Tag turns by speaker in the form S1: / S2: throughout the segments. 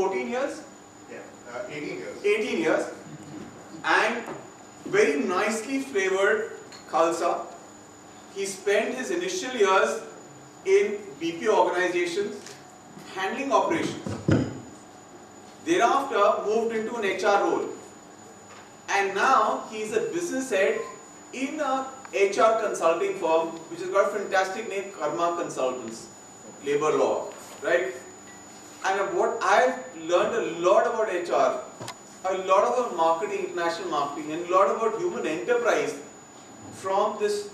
S1: 14 years?
S2: Yeah, 18 years.
S1: 18 years. And very nicely flavored Khalsa. He spent his initial years in BPO organizations handling operations. Thereafter moved into an HR role. And now he is a business head in a HR consulting firm which has got a fantastic name, Karma Consultants, labor law, right? And what I've learned a lot about HR, a lot about marketing, international marketing, and a lot about human enterprise from this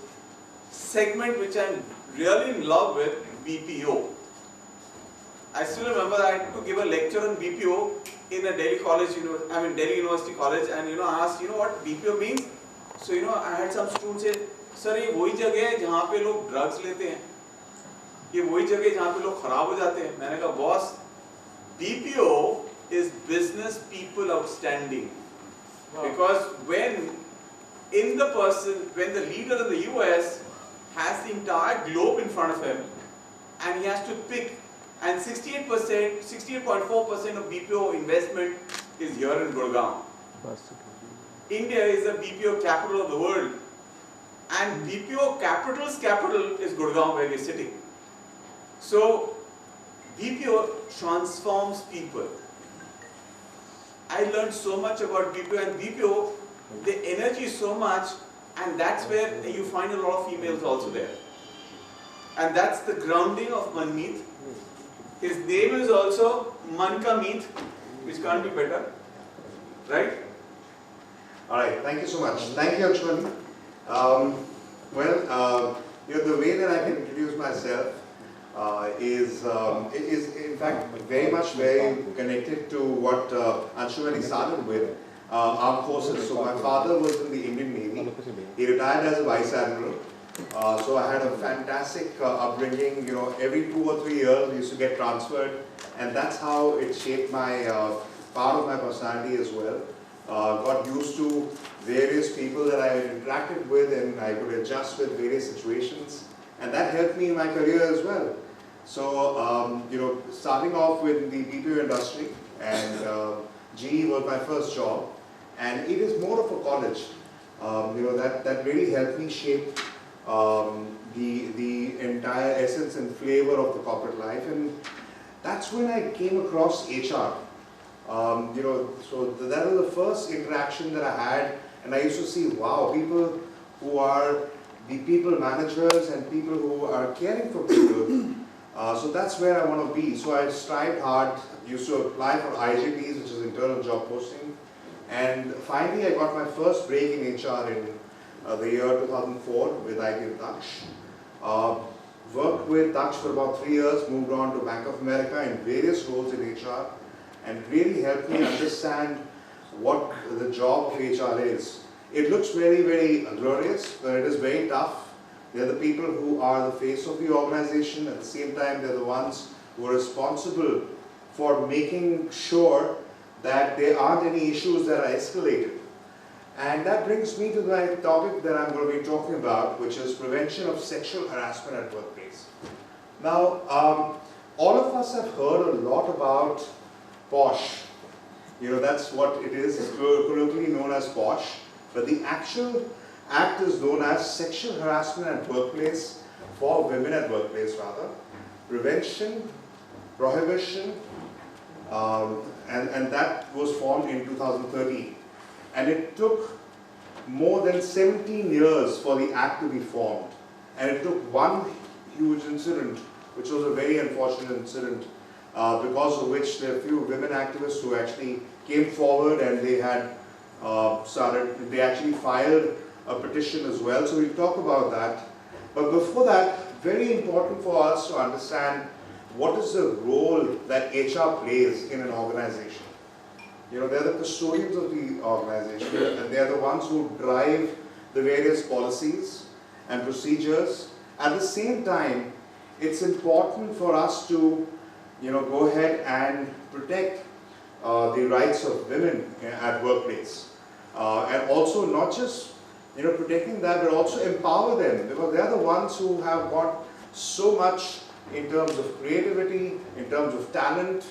S1: segment which I'm really in love with, BPO. I still remember that I had to give a lecture on BPO in a Delhi college, Delhi University College, and I asked, what BPO means? So I had some students say, sir, ये वही जगह है जहाँ पे लोग drugs लेते हैं, ये वही जगह है जहाँ पे लोग खराब हो जाते हैं. मैंने कहा, boss, BPO is business people outstanding. Wow. Because when the leader in the US has the entire globe in front of him and he has to pick, and 68.4% of BPO investment is here in Gurgaon. India is the BPO capital of the world, and BPO capital's capital is Gurgaon, where we are sitting. So BPO transforms people. I learned so much about BPO, and BPO, the energy is so much, and that's where you find a lot of females also there. And that's the grounding of Manmeet. His name is also Man Ka Meet, which can't be better, right?
S2: All right, thank you so much. Thank you, Anshuman. The way that I can introduce myself is in fact very connected to what Anshuman started with, armed forces. So my father was in the Indian Navy. He retired as a vice admiral. So I had a fantastic upbringing. Every 2 or 3 years we used to get transferred, and that's how it shaped my part of my personality as well. Got used to various people that I interacted with, and I could adjust with various situations, and that helped me in my career as well. So starting off with the BPO industry, and GE was my first job, and it is more of a college. That really helped me shape the entire essence and flavor of the corporate life, and that's when I came across HR. So that was the first interaction that I had, and I used to see, wow, people who are the people managers and people who are caring for people. So that's where I want to be. So I strived hard, used to apply for IJPs, which is internal job posting, and finally I got my first break in HR in the year 2004 with IBM Daksh. Worked with Daksh for about 3 years, moved on to Bank of America in various roles in HR, and really helped me understand what the job of HR is. It looks very, very glorious, but it is very tough. They're the people who are the face of the organization. At the same time, they're the ones who are responsible for making sure that there aren't any issues that are escalated. And that brings me to the topic that I'm going to be talking about, which is prevention of sexual harassment at workplace. Now, all of us have heard a lot about POSH. That's what it is. It's colloquially known as POSH. But the actual act is known as Sexual Harassment at Workplace, for women at workplace rather. Prevention, prohibition, and that was formed in 2013. And it took more than 17 years for the act to be formed. And it took one huge incident, which was a very unfortunate incident, because of which there are a few women activists who actually came forward, and they had they actually filed a petition as well. So we'll talk about that. But before that, very important for us to understand what is the role that HR plays in an organization. They're the custodians of the organization, and they're the ones who drive the various policies and procedures. At the same time, it's important for us to go ahead and protect the rights of women at workplace. And also not just protecting that, but also empower them, because they're the ones who have got so much in terms of creativity, in terms of talent,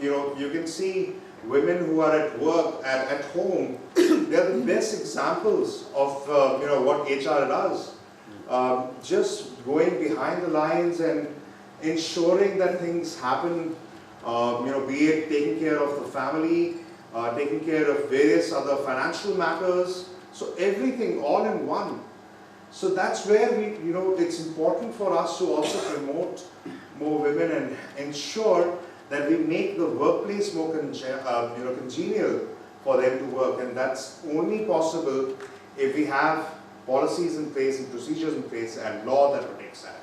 S2: You can see women who are at work, at home, they're the best examples of what HR does. Just going behind the lines and ensuring that things happen, be it taking care of the family, taking care of various other financial matters, so everything all in one. So that's where it's important for us to also promote more women and ensure that we make the workplace more congenial for them to work, and that's only possible if we have policies in place and procedures in place and law that protects that.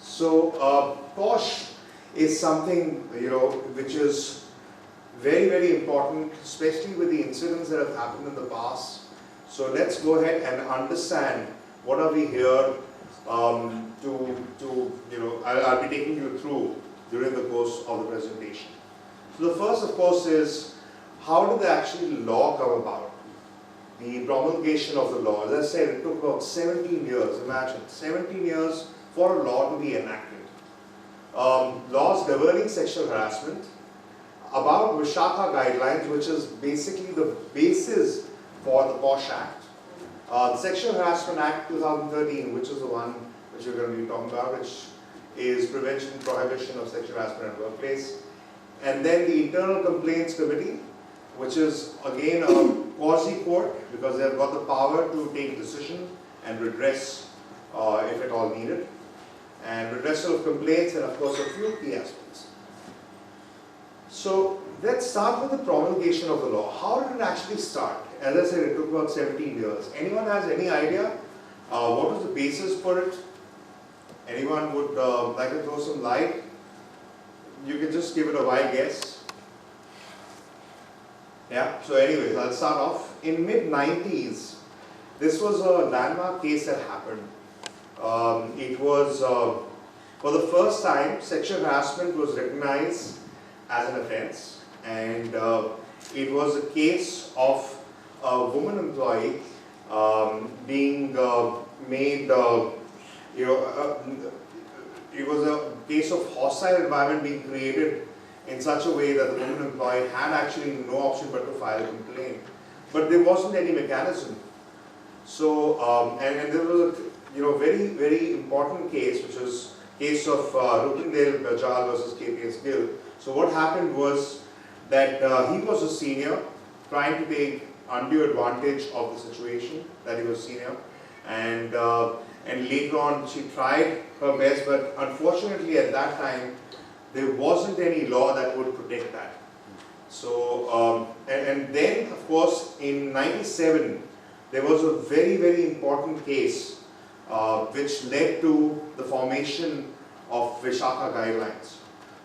S2: So POSH is something which is very, very important, especially with the incidents that have happened in the past. So let's go ahead and understand what are we here I'll be taking you through during the course of the presentation. So the first, of course, is how did the actual law come about? The promulgation of the law. As I said, it took about 17 years. Imagine, 17 years for a law to be enacted. Laws governing sexual harassment, about Vishakha guidelines, which is basically the basis for the POSH Act. The Sexual Harassment Act 2013, which is the one which we're going to be talking about, which is Prevention and Prohibition of Sexual Harassment at Workplace. And then the Internal Complaints Committee, which is again a quasi-court because they have got the power to take decision and redress if at all needed. And redressal of complaints, and of course a few key aspects. So let's start with the promulgation of the law. How did it actually start? As I said, it took about 17 years. Anyone has any idea what was the basis for it? Anyone would like to throw some light? You can just give it a wild guess. Yeah, so anyways, I'll start off. In mid-90s, this was a landmark case that happened. It was, for the first time, sexual harassment was recognized as an offense, and it was a case of a woman employee being made, it was a case of hostile environment being created in such a way that the woman employee had actually no option but to file a complaint. But there wasn't any mechanism. So, and there was a very, very important case, which was case of Rukindale Bajal versus KPS Gill. So what happened was that he was a senior trying to take undue advantage of the situation that he was senior, and later on she tried her best, but unfortunately at that time there wasn't any law that would protect that. So and then of course in '97 there was a very, very important case which led to the formation of Vishakha guidelines.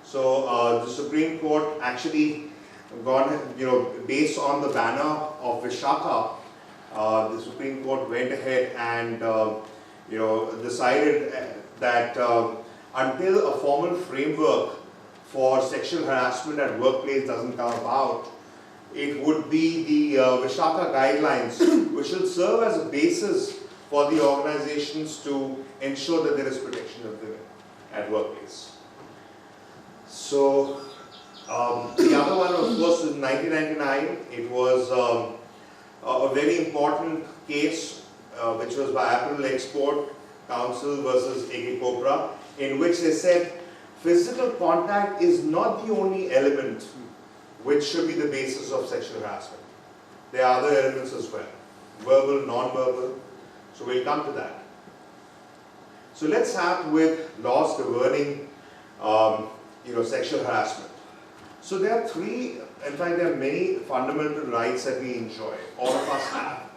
S2: So the Supreme Court actually based on the banner of Vishakha, the Supreme Court went ahead and decided that until a formal framework for sexual harassment at workplace doesn't come about, it would be the Vishakha guidelines which will serve as a basis for the organizations to ensure that there is protection of women at workplace. So the other one, of course, in 1999, it was a very important case which was by Apparel Export Council versus AK Copra, in which they said physical contact is not the only element which should be the basis of sexual harassment. There are other elements as well, verbal, non-verbal. So we'll come to that. So let's start with laws governing sexual harassment. So there are three, in fact there are many fundamental rights that we enjoy, all of us have.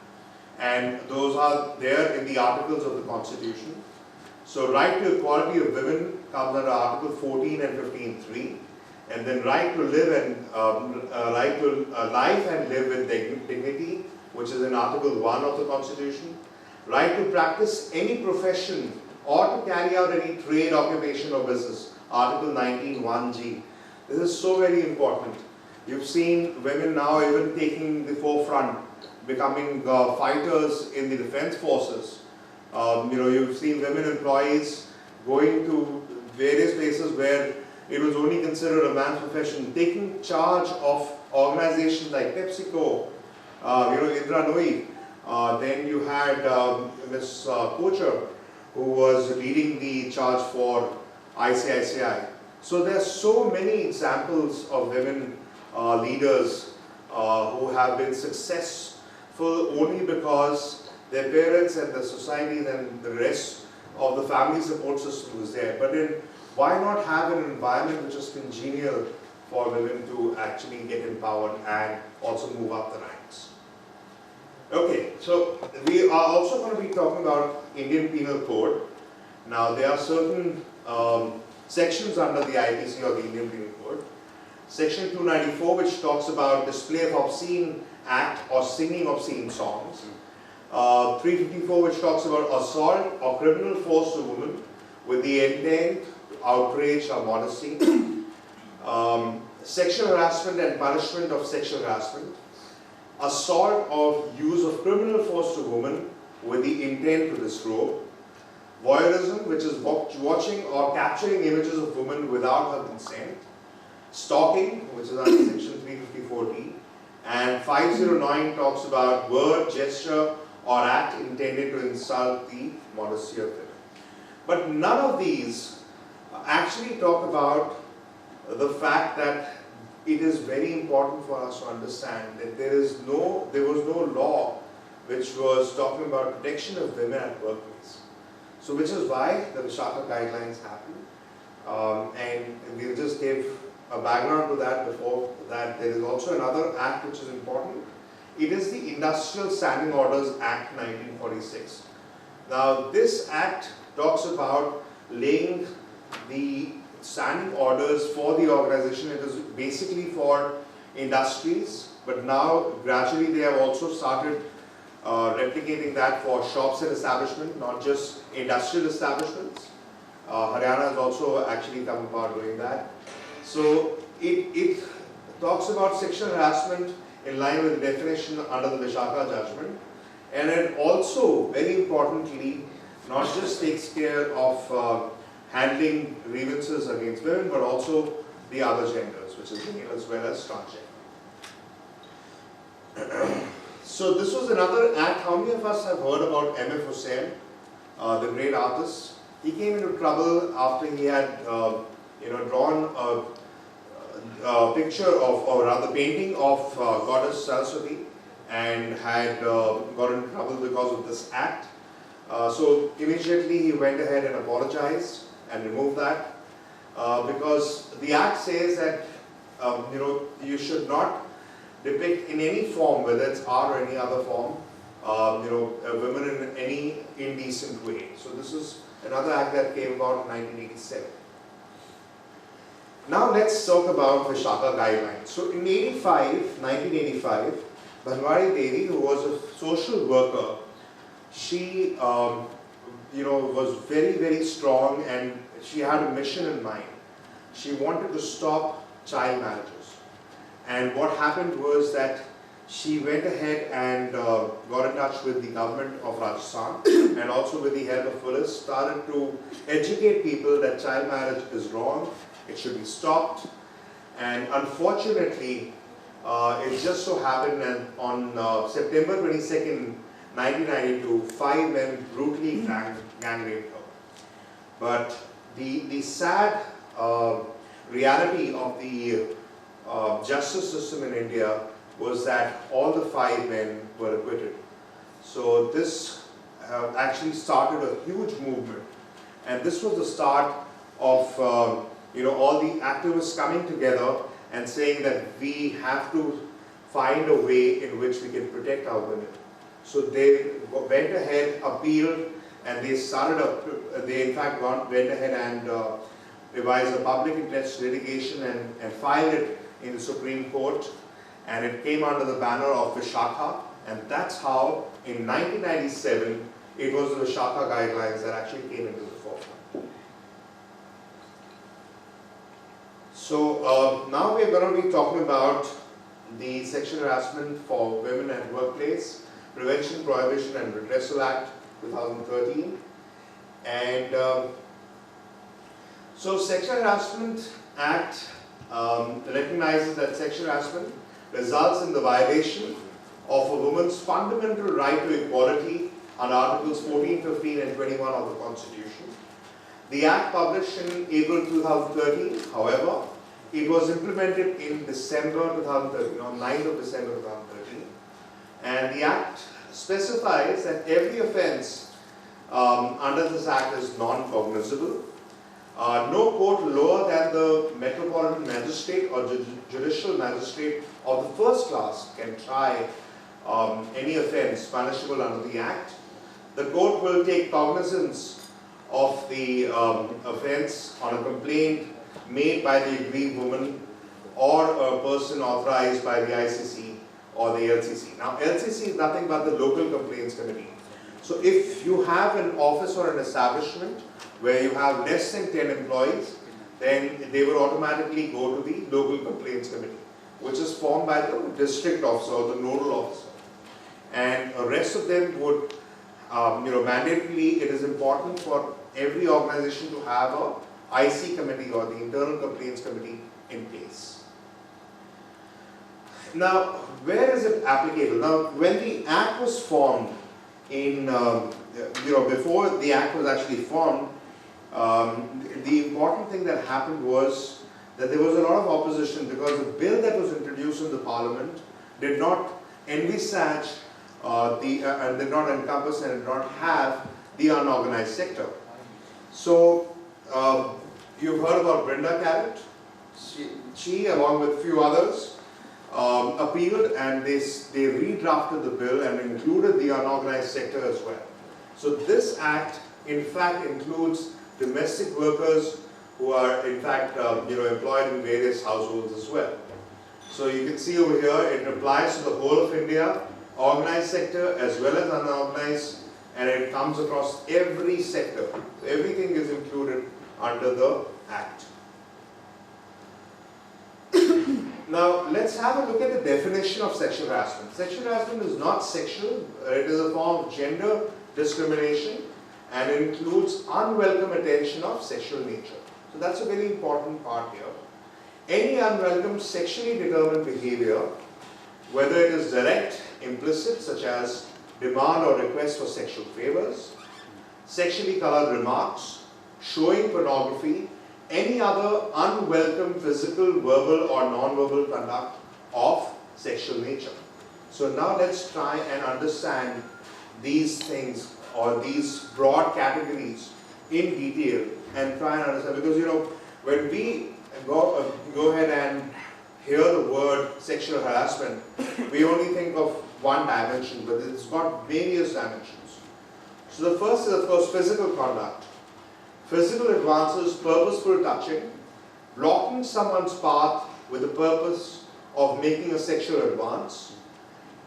S2: And those are there in the articles of the Constitution. So right to equality of women comes under Article 14 and 15(3). And then right to live and right to life and live with dignity, which is in Article 1 of the Constitution. Right to practice any profession or to carry out any trade, occupation or business, Article 19(1)(g). This is so very important. You've seen women now even taking the forefront, becoming fighters in the defense forces. You've seen women employees going to various places where it was only considered a man's profession. Taking charge of organizations like PepsiCo, Indra Nooyi. Then you had Ms. Kocher, who was leading the charge for ICICI. So there are so many examples of women leaders who have been successful only because their parents and the society and the rest of the family support system was there. But then why not have an environment which is congenial for women to actually get empowered and also move up the ranks? Okay, so we are also going to be talking about Indian Penal Code. Now there are certain sections under the IPC or the Indian Penal Code. Section 294, which talks about display of obscene act or singing obscene songs. 354, which talks about assault or criminal force to women with the intent to outrage or modesty. Sexual harassment and punishment of sexual harassment. Assault or use of criminal force to women with the intent to disrobe. Voyeurism, which is watching or capturing images of women without her consent. Stalking, which is under section 354D. And 509 talks about word, gesture or act intended to insult the modesty of women. But none of these actually talk about the fact that it is very important for us to understand that there was no law which was talking about protection of women at workplace. So which is why the Vishaka guidelines happened. And we'll just give a background to that before that. There is also another act which is important. It is the Industrial Standing Orders Act 1946. Now this act talks about laying the standing orders for the organization. It is basically for industries, but now gradually they have also started replicating that for shops and establishments, not just industrial establishments. Haryana has also actually come about doing that. So it talks about sexual harassment in line with the definition under the Vishaka judgment, and it also, very importantly, not just takes care of handling grievances against women, but also the other genders, which is male as well as transgender. So this was another act. How many of us have heard about M.F. Hussain, the great artist? He came into trouble after he had drawn a picture of, or rather painting of goddess Saraswati, and had got into trouble because of this act. So immediately he went ahead and apologized and removed that, because the act says that you should not depict in any form, whether it's art or any other form, women in any indecent way. So this is another act that came about in 1987. Now let's talk about Vishaka guidelines. So in 1985, Bhanwari Devi, who was a social worker, she was very, very strong, and she had a mission in mind. She wanted to stop child marriages. And what happened was that she went ahead and got in touch with the government of Rajasthan and also with the help of police, started to educate people that child marriage is wrong, it should be stopped. And unfortunately, it just so happened that on September 22nd, 1992, 5 men brutally gang raped her. But the sad reality of the justice system in India was that all the 5 men were acquitted. So this actually started a huge movement, and this was the start of all the activists coming together and saying that we have to find a way in which we can protect our women. So they went ahead, appealed, and they in fact went ahead and devised a public interest litigation and filed it in the Supreme Court, and it came under the banner of Vishaka, and that's how in 1997 it was the Vishaka guidelines that actually came into the forefront. So now we are going to be talking about the Sexual Harassment for Women at Workplace, Prevention, Prohibition and Redressal Act 2013. And So Sexual Harassment Act recognizes that sexual harassment results in the violation of a woman's fundamental right to equality under Articles 14, 15 and 21 of the Constitution. The Act published in April 2013, however, it was implemented in December 2013, on 9th of December 2013. And the Act specifies that every offence under this Act is non-cognizable. No court lower than the Metropolitan Magistrate or Judicial Magistrate of the first class can try any offence punishable under the Act. The court will take cognizance of the offence on a complaint made by the aggrieved woman or a person authorized by the ICC or the LCC. Now, LCC is nothing but the Local Complaints Committee. So if you have an office or an establishment where you have less than 10 employees, then they will automatically go to the Local Complaints Committee, which is formed by the district officer or the nodal officer. And the rest of them would, mandatorily, it is important for every organization to have a IC committee or the Internal Complaints Committee in place. Now, where is it applicable? Now, when the Act was formed in, before the Act was actually formed, the important thing that happened was that there was a lot of opposition because the bill that was introduced in the Parliament did not envisage and did not encompass and did not have the unorganized sector. So, you've heard about Brenda Carrot. She along with a few others, appealed and they redrafted the bill and included the unorganized sector as well. So this Act, in fact, includes domestic workers who are, in fact, employed in various households as well. So you can see over here, it applies to the whole of India, organized sector as well as unorganized, and it comes across every sector. So everything is included under the Act. Now, let's have a look at the definition of sexual harassment. Sexual harassment is not sexual, it is a form of gender discrimination and includes unwelcome attention of sexual nature. So that's a very important part here. Any unwelcome sexually determined behavior, whether it is direct, implicit, such as demand or request for sexual favors, sexually colored remarks, showing pornography, any other unwelcome physical, verbal or non-verbal conduct of sexual nature. So now let's try and understand these things or these broad categories in detail and try and understand, because when we go ahead and hear the word sexual harassment, we only think of one dimension, but it's got various dimensions. So the first is, of course, physical conduct. Physical advances, purposeful touching, blocking someone's path with the purpose of making a sexual advance,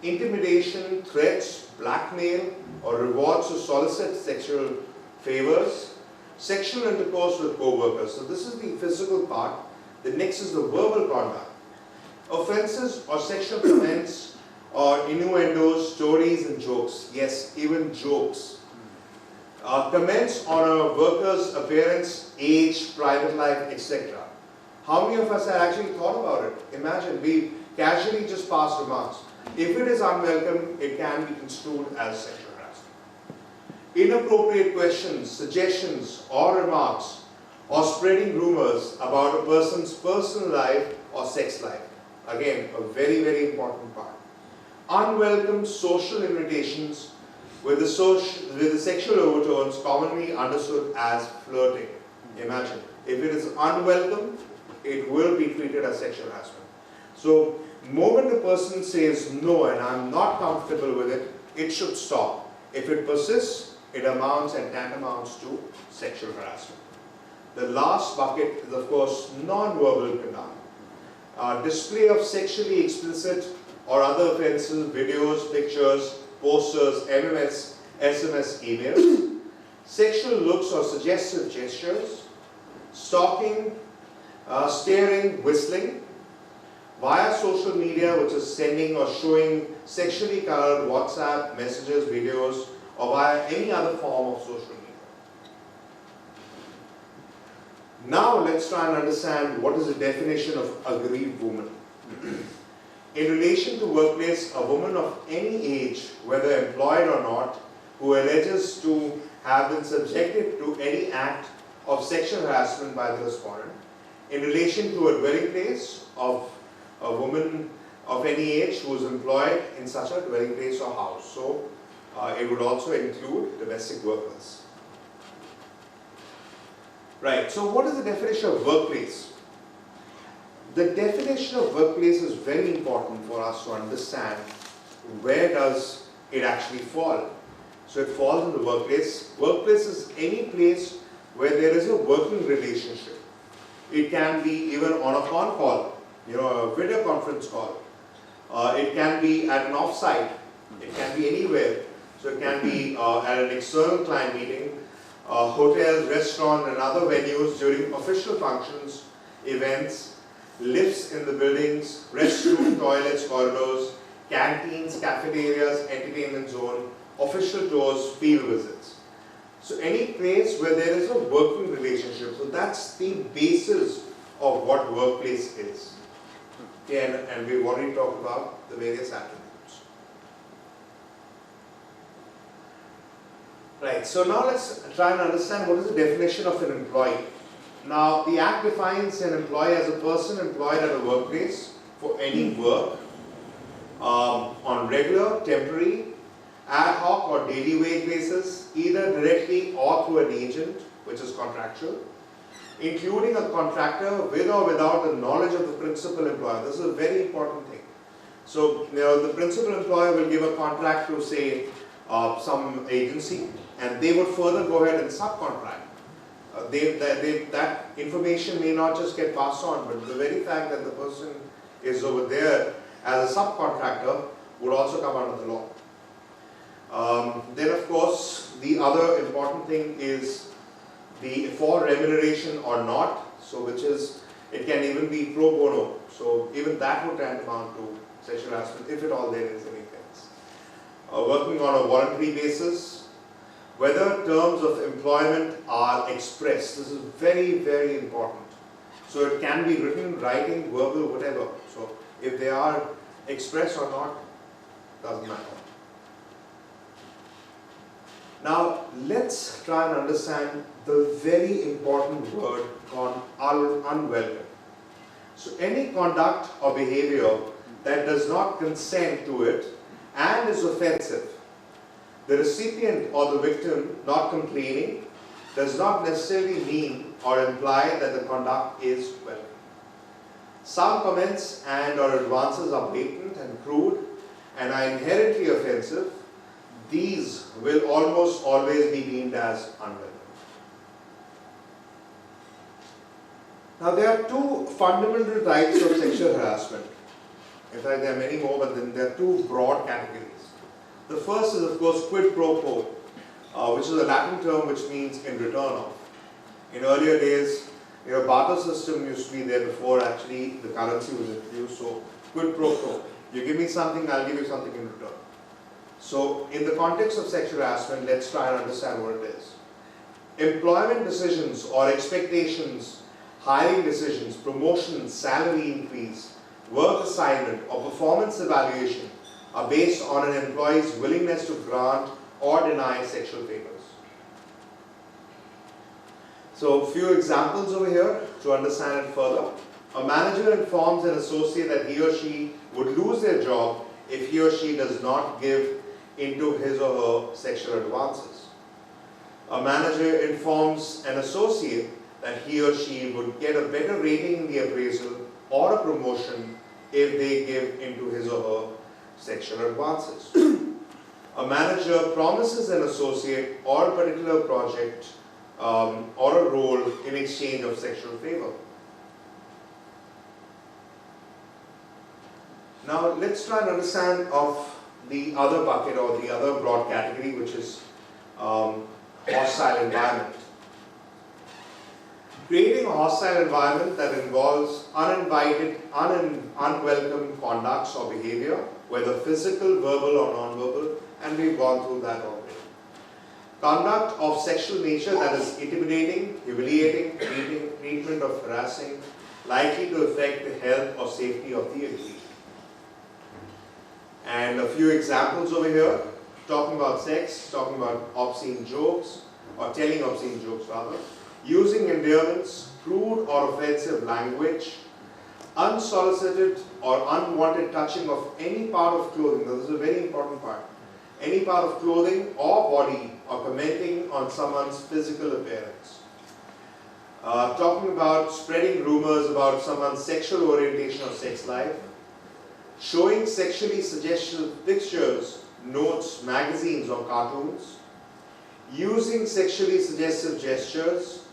S2: intimidation, threats, blackmail, or rewards to solicit sexual favors, sexual intercourse with co-workers. So this is the physical part. The next is the verbal conduct. Offenses or sexual comments or innuendos, stories and jokes. Yes, even jokes. Comments on a worker's appearance, age, private life, etc. How many of us have actually thought about it? Imagine, we casually just pass remarks. If it is unwelcome, it can be construed as sexual harassment. Inappropriate questions, suggestions or remarks or spreading rumors about a person's personal life or sex life. Again, a very, very important part. Unwelcome social invitations with the sexual overtones commonly understood as flirting. Imagine, if it is unwelcome, it will be treated as sexual harassment. So, the moment a person says no and I'm not comfortable with it, it should stop. If it persists, it amounts and tantamounts to sexual harassment. The last bucket is, of course, non-verbal conduct. Display of sexually explicit or other offensive videos, pictures, posters, MMS, SMS, emails, sexual looks or suggestive gestures, stalking, staring, whistling, via social media, which is sending or showing sexually colored WhatsApp messages, videos, or via any other form of social Now let's try and understand what is the definition of aggrieved woman. In relation to workplace, a woman of any age, whether employed or not, who alleges to have been subjected to any act of sexual harassment by the respondent, in relation to a dwelling place of a woman of any age who is employed in such a dwelling place or house. So, it would also include domestic workers. Right, so what is the definition of workplace? The definition of workplace is very important for us to understand where does it actually fall. So it falls in the workplace. Workplace is any place where there is a working relationship. It can be even on a con call, a video conference call. It can be at an offsite. It can be anywhere. So it can be at an external client meeting, hotels, restaurants and other venues during official functions, events, lifts in the buildings, restrooms, toilets, corridors, canteens, cafeterias, entertainment zone, official tours, field visits. So any place where there is a working relationship, so that's the basis of what workplace is. Okay, and we've already talked about the various attributes. Right, so now let's try and understand what is the definition of an employee. Now, the Act defines an employee as a person employed at a workplace for any work on regular, temporary, ad hoc or daily wage basis, either directly or through an agent, which is contractual, including a contractor with or without the knowledge of the principal employer. This is a very important thing. So, the principal employer will give a contract to, say, some agency, and they would further go ahead and subcontract. That information may not just get passed on, but the very fact that the person is over there as a subcontractor would also come under the law. Then of course, the other important thing is the for remuneration or not, so which is, it can even be pro bono, so even that would tantamount to sexual harassment if at all there is any offense. Working on a voluntary basis, whether terms of employment are expressed. This is very, very important. So it can be written, writing, verbal, whatever. So if they are expressed or not, doesn't matter. Now let's try and understand the very important word called unwelcome. So any conduct or behavior that does not consent to it and is offensive, the recipient or the victim not complaining does not necessarily mean or imply that the conduct is welcome. Some comments and or advances are blatant and crude and are inherently offensive. These will almost always be deemed as unwelcome. Now there are two fundamental types of sexual harassment. In fact, there are many more, but then there are two broad categories. The first is, of course, quid pro quo, which is a Latin term which means in return of. In earlier days, barter system used to be there before actually the currency was introduced. So, quid pro quo. You give me something, I'll give you something in return. So, in the context of sexual harassment, let's try and understand what it is. Employment decisions or expectations, hiring decisions, promotions, salary increase, work assignment or performance evaluation are based on an employee's willingness to grant or deny sexual favors. So, a few examples over here to understand it further. A manager informs an associate that he or she would lose their job if he or she does not give into his or her sexual advances. A manager informs an associate that he or she would get a better rating in the appraisal or a promotion if they give into his or her sexual advances. A manager promises an associate or a particular project or a role in exchange of sexual favor. Now let's try and understand of the other bucket or the other broad category, which is hostile environment. Creating a hostile environment that involves uninvited, unwelcome conducts or behavior, whether physical, verbal or non-verbal, and we've gone through that already. Conduct of sexual nature that is intimidating, humiliating, treatment of harassing likely to affect the health or safety of the agreed. And a few examples over here, talking about sex, talking about obscene jokes, or telling obscene jokes rather, using endearments, crude or offensive language, unsolicited or unwanted touching of any part of clothing. Now, this is a very important part. Any part of clothing or body, or commenting on someone's physical appearance. Talking about spreading rumors about someone's sexual orientation or sex life. Showing sexually suggestive pictures, notes, magazines or cartoons. Using sexually suggestive gestures.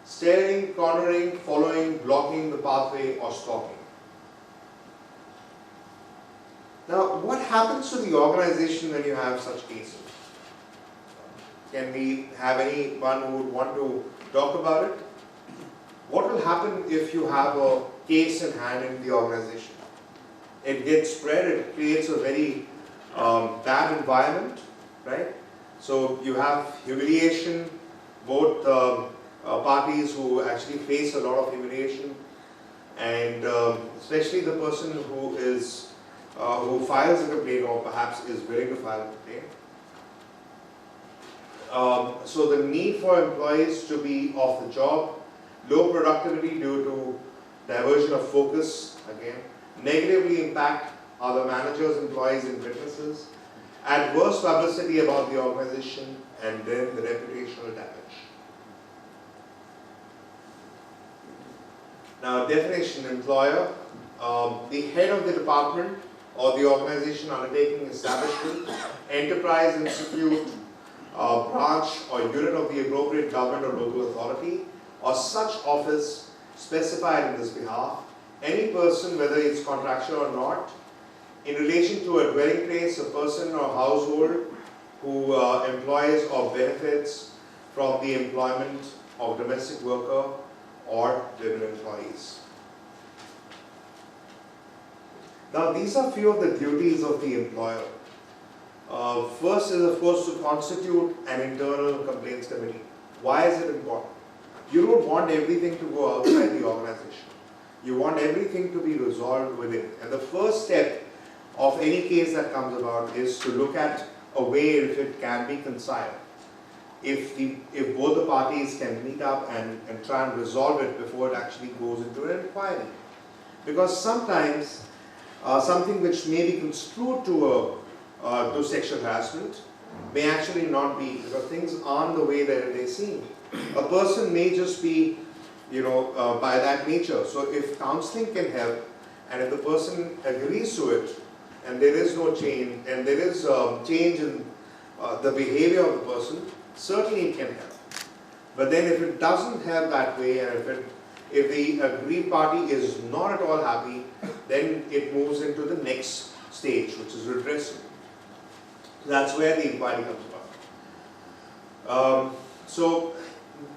S2: Staring, cornering, following, blocking the pathway or stalking. Now, what happens to the organization when you have such cases? Can we have anyone who would want to talk about it? What will happen if you have a case in hand in the organization? It gets spread, it creates a very bad environment, right? So you have humiliation, both parties who actually face a lot of humiliation, and especially the person who is who files a complaint or perhaps is willing to file a complaint. So the need for employees to be off the job, low productivity due to diversion of focus, again, negatively impact other managers, employees and witnesses, adverse publicity about the organization, and then the reputational damage. Now, definition: employer, the head of the department or the organization undertaking establishment, enterprise, institute, branch or unit of the appropriate government or local authority, or such office specified in this behalf, any person, whether it's contractual or not, in relation to a dwelling place, a person or household who employs or benefits from the employment of domestic worker or women employees. Now, these are few of the duties of the employer. First is, of course, to constitute an internal complaints committee. Why is it important? You don't want everything to go outside the organization. You want everything to be resolved within. And the first step of any case that comes about is to look at a way if it can be conciled. If both the parties can meet up and try and resolve it before it actually goes into an inquiry. Because sometimes something which may be construed to sexual harassment may actually not be, because things aren't the way that they seem. A person may just be, by that nature. So if counseling can help, and if the person agrees to it, and there is no change, and there is change in the behavior of the person, certainly it can help. But then if it doesn't help that way, and if the agreed party is not at all happy, then it moves into the next stage, which is redressal. That's where the inquiry comes about. So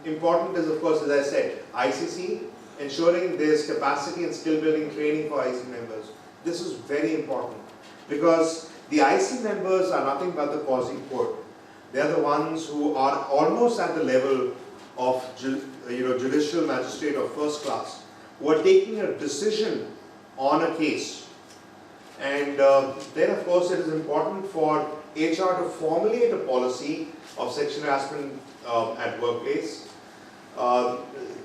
S2: important is, of course, as I said, ICC, ensuring there is capacity and skill building training for IC members. This is very important because the IC members are nothing but the causing court. They are the ones who are almost at the level of judicial magistrate of first class, who are taking a decision on a case. And then, of course, it is important for HR to formulate a policy of sexual harassment at workplace,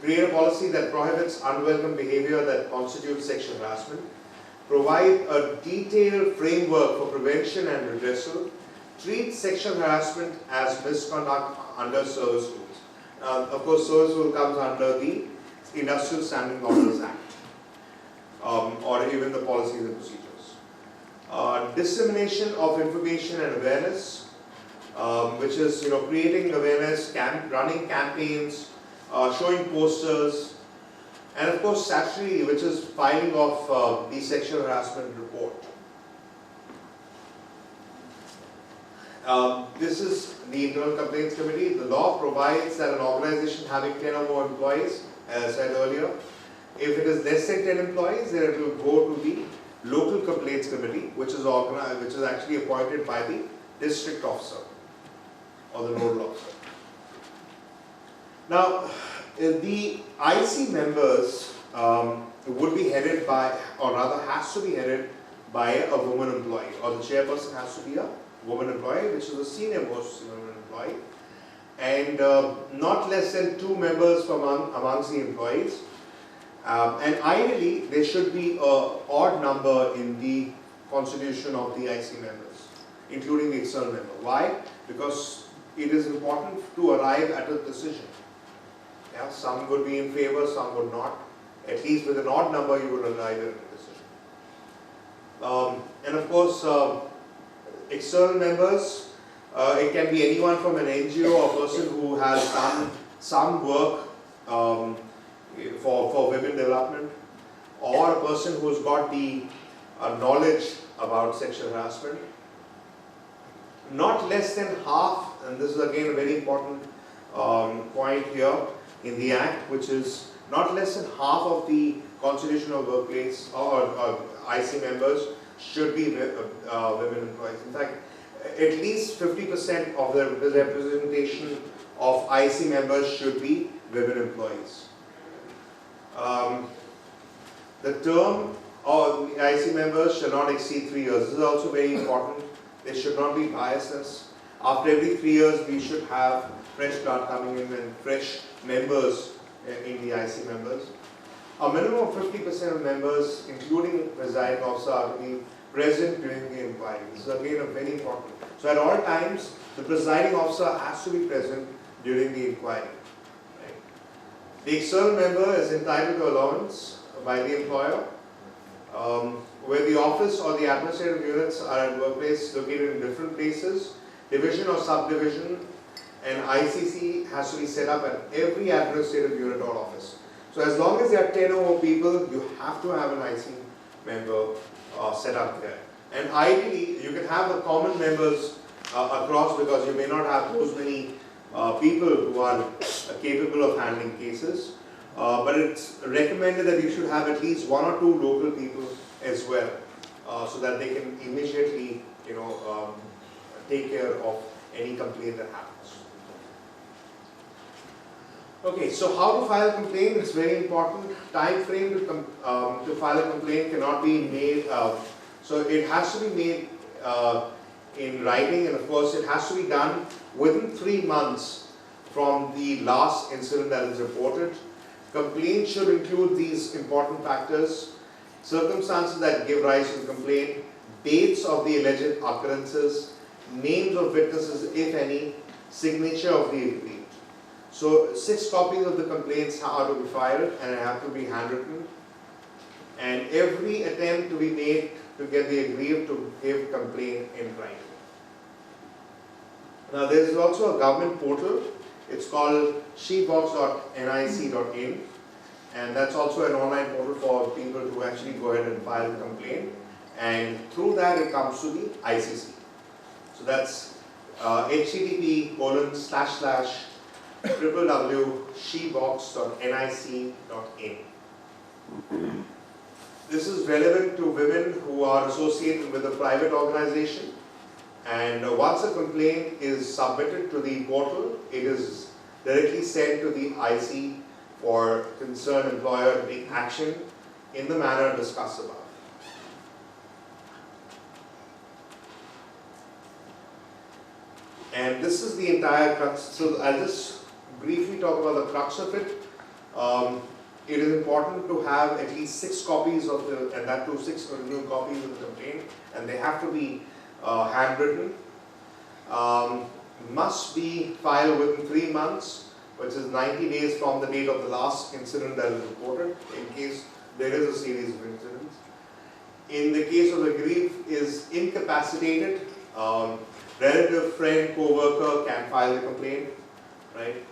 S2: create a policy that prohibits unwelcome behavior that constitutes sexual harassment, provide a detailed framework for prevention and redressal, treat sexual harassment as misconduct under service rules. Of course, service rule comes under the Industrial Standing Orders Act, or even the policies and procedures. Dissemination of information and awareness, which is creating awareness, running campaigns, showing posters, and of course statutory, which is filing of the sexual harassment report. This is the Internal Complaints Committee. The law provides that an organization having 10 or more employees, as I said earlier, if it is less than 10 employees, then it will go to the Local Complaints Committee, which is actually appointed by the district officer or the nodal officer. Now, The IC members would be headed by, or rather has to be headed by a woman employee, or the chairperson has to be a woman employee, which is a senior most woman employee, and not less than 2 members from amongst the employees. And ideally, there should be an odd number in the constitution of the IC members, including the external member. Why? Because it is important to arrive at a decision. Yeah, some would be in favor, some would not. At least with an odd number, you would arrive at a decision. And of course, external members, it can be anyone from an NGO or a person who has done some work for women development, or a person who's got the knowledge about sexual harassment. Not less than half, and this is again a very important point here in the Act, which is not less than half of the constitutional workplace or IC members should be women employees. In fact, at least 50% of the representation of IC members should be women employees. The term of the IC members shall not exceed 3 years. This is also very important. There should not be biasness. After every 3 years, we should have fresh blood coming in and fresh members in the IC members. A minimum of 50% of members, including presiding officer, are to be present during the inquiry. This is again a very important. So at all times, the presiding officer has to be present during the inquiry. Right? The external member is entitled to allowance by the employer, where the office or the administrative units are at workplace located in different places, division or subdivision, and ICC has to be set up at every administrative unit or office. So as long as there are 10 or more people, you have to have an IC member set up there. And ideally, you can have the common members across, because you may not have those many people who are capable of handling cases. But it's recommended that you should have at least 1 or 2 local people as well, so that they can immediately, take care of any complaint that happens. Okay, so how to file a complaint is very important. Time frame to file a complaint cannot be made, so it has to be made in writing, and of course it has to be done within 3 months from the last incident that is reported. Complaint should include these important factors: circumstances that give rise to the complaint, dates of the alleged occurrences, names of witnesses if any, signature of the agreed. So 6 copies of the complaints are to be filed and have to be handwritten, and every attempt to be made to get the aggrieved to give complaint in writing. Now there is also a government portal. It's called shebox.nic.in, and that's also an online portal for people to actually go ahead and file a complaint, and through that it comes to the ICC. So that's http://www.shebox.nic.in. This is relevant to women who are associated with a private organization, and once a complaint is submitted to the portal, it is directly sent to the IC for concerned employer to take action in the manner discussed above. And this is the entire crux. So I'll just briefly talk about the crux of it. It is important to have at least 6 copies of the, and that too 6 original copies of the complaint, and they have to be handwritten. Must be filed within 3 months, which is 90 days from the date of the last incident that is reported, in case there is a series of incidents. In the case of the aggrieved is incapacitated, relative, friend, co-worker can file the complaint, right?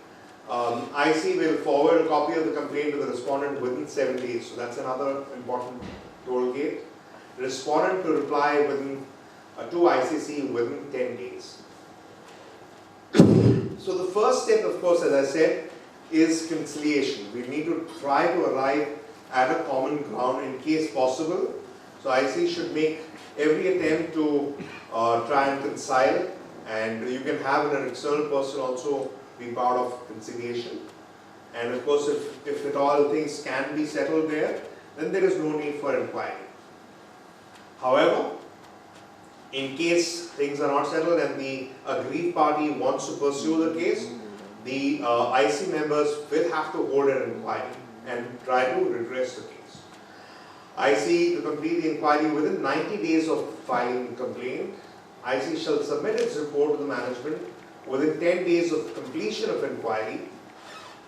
S2: IC will forward a copy of the complaint to the respondent within 7 days, so that's another important toll gate. Respondent to reply within to ICC within 10 days. So the first step, of course, as I said, is conciliation. We need to try to arrive at a common ground in case possible. So IC should make every attempt to try and reconcile, and you can have an external person also be part of conciliation. And of course, if at all things can be settled there, then there is no need for inquiry. However, in case things are not settled and the aggrieved party wants to pursue the case, the IC members will have to hold an inquiry and try to redress the case. IC to complete the inquiry within 90 days of filing the complaint. IC shall submit its report to the management within 10 days of completion of inquiry.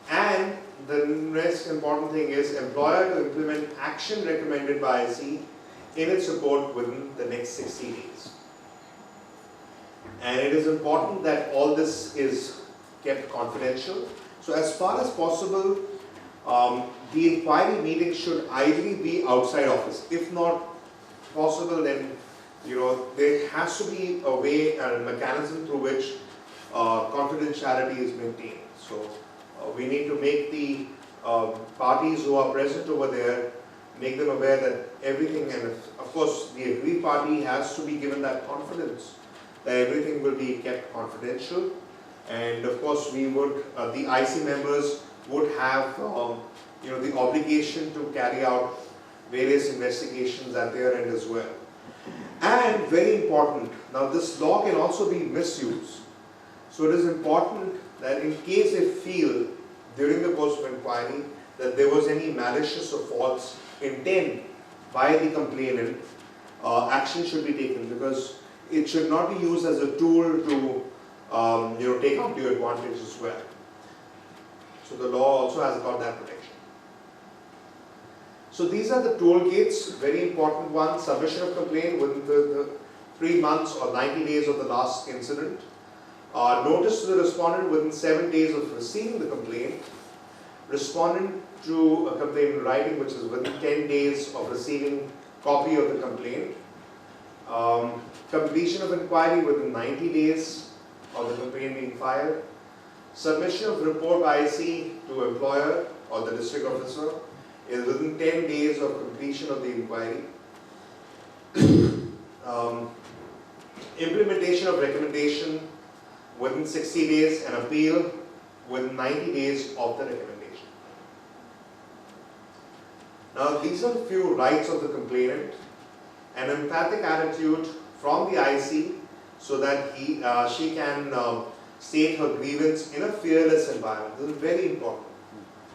S2: And the next important thing is employer to implement action recommended by IC in its report within the next 60 days. And it is important that all this is kept confidential. So as far as possible, the inquiry meeting should ideally be outside office. If not possible, then there has to be a way and a mechanism through which confidentiality is maintained. So we need to make the parties who are present over there, make them aware that everything, and of course the aggrieved party has to be given that confidence that everything will be kept confidential. And of course we would, the IC members would have the obligation to carry out various investigations at their end as well. And very important, now this law can also be misused. So it is important that in case they feel during the course of inquiry that there was any malicious or false intent by the complainant, action should be taken, because it should not be used as a tool to take undue advantage as well. So the law also has got that protection. So these are the toll gates, very important one: submission of complaint within the 3 months or 90 days of the last incident, notice to the respondent within 7 days of receiving the complaint, respondent to a complaint in writing, which is within 10 days of receiving copy of the complaint, completion of inquiry within 90 days of the complaint being filed, submission of report by IC to employer or the district officer is within 10 days of completion of the inquiry, implementation of recommendation within 60 days, and appeal within 90 days of the recommendation. Now these are a few rights of the complainant: an empathic attitude from the IC so that she can state her grievance in a fearless environment. This is very important.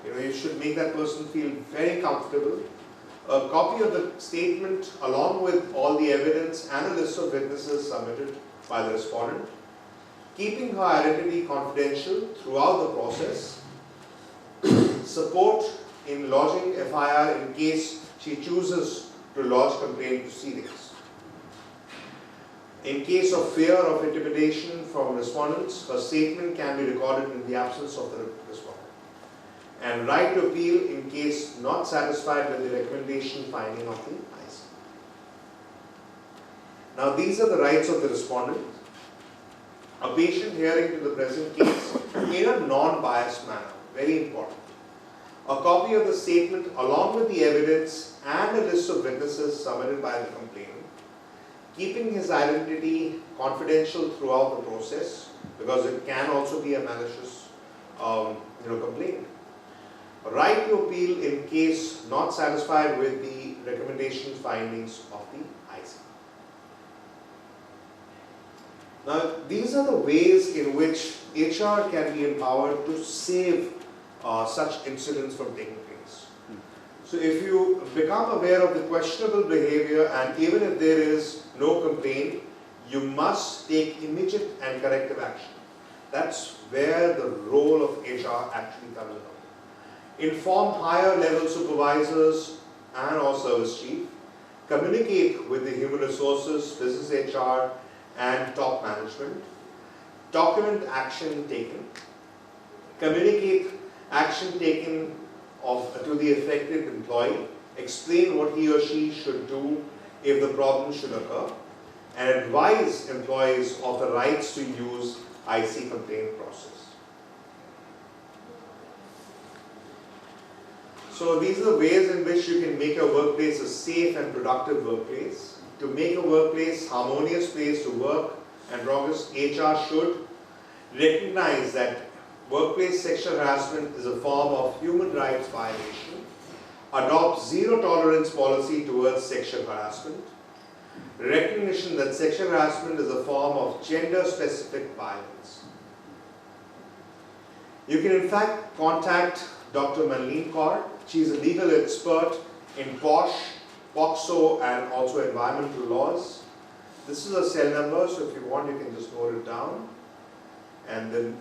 S2: You should make that person feel very comfortable. A copy of the statement along with all the evidence and a list of witnesses submitted by the respondent, keeping her identity confidential throughout the process, support in lodging FIR in case she chooses to lodge complaint proceedings. In case of fear of intimidation from respondents, her statement can be recorded in the absence of the respondent. And right to appeal in case not satisfied with the recommendation finding of the IC. Now these are the rights of the respondent. A patient hearing to the present case in a non-biased manner, very important. A copy of the statement along with the evidence and a list of witnesses submitted by the complainant, keeping his identity confidential throughout the process, because it can also be a malicious complaint. A right to appeal in case not satisfied with the recommendation findings of the IC. Now these are the ways in which HR can be empowered to save such incidents from taking place. So if you become aware of the questionable behavior, and even if there is no complaint, you must take immediate and corrective action. That's where the role of HR actually comes along. Inform higher level supervisors and or service chief, communicate with the human resources, business HR and top management, document action taken, communicate action taken to the affected employee, explain what he or she should do if the problem should occur, and advise employees of the rights to use IC complaint process. So these are the ways in which you can make your workplace a safe and productive workplace. To make a workplace harmonious place to work and progress, HR should recognize that workplace sexual harassment is a form of human rights violation, adopt zero tolerance policy towards sexual harassment, recognition that sexual harassment is a form of gender specific violence. You can in fact contact Dr. Manleen Kaur. She is a legal expert in POSH, POCSO and also environmental laws. This is a cell number, so if you want you can just note it down. And the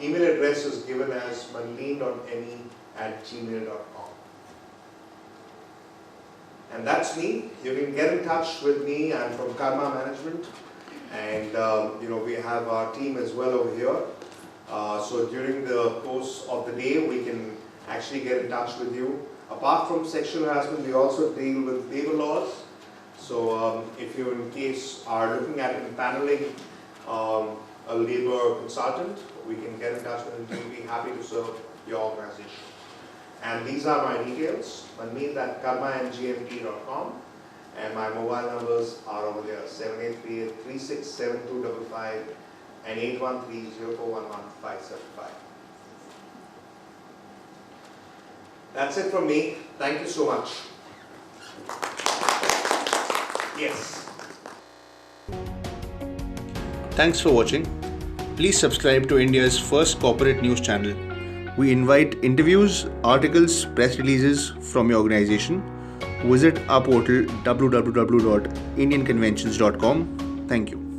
S2: email address is given as manleen.me@gmail.com. And that's me. You can get in touch with me. I'm from Karma Management, and we have our team as well over here. So during the course of the day, we can actually get in touch with you. Apart from sexual harassment, we also deal with labor laws. So if you in case are looking at empaneling a labor consultant, we can get in touch with you. We'll be happy to serve your organization. And these are my details, manmeet@karmamgmt.com, and my mobile numbers are over there, 7838-367255 and 813-0411-575. That's it from me. Thank you so much. Yes.
S3: Thanks for watching. Please subscribe to India's first corporate news channel. We invite interviews, articles, press releases from your organization. Visit our portal www.indianconventions.com. Thank you.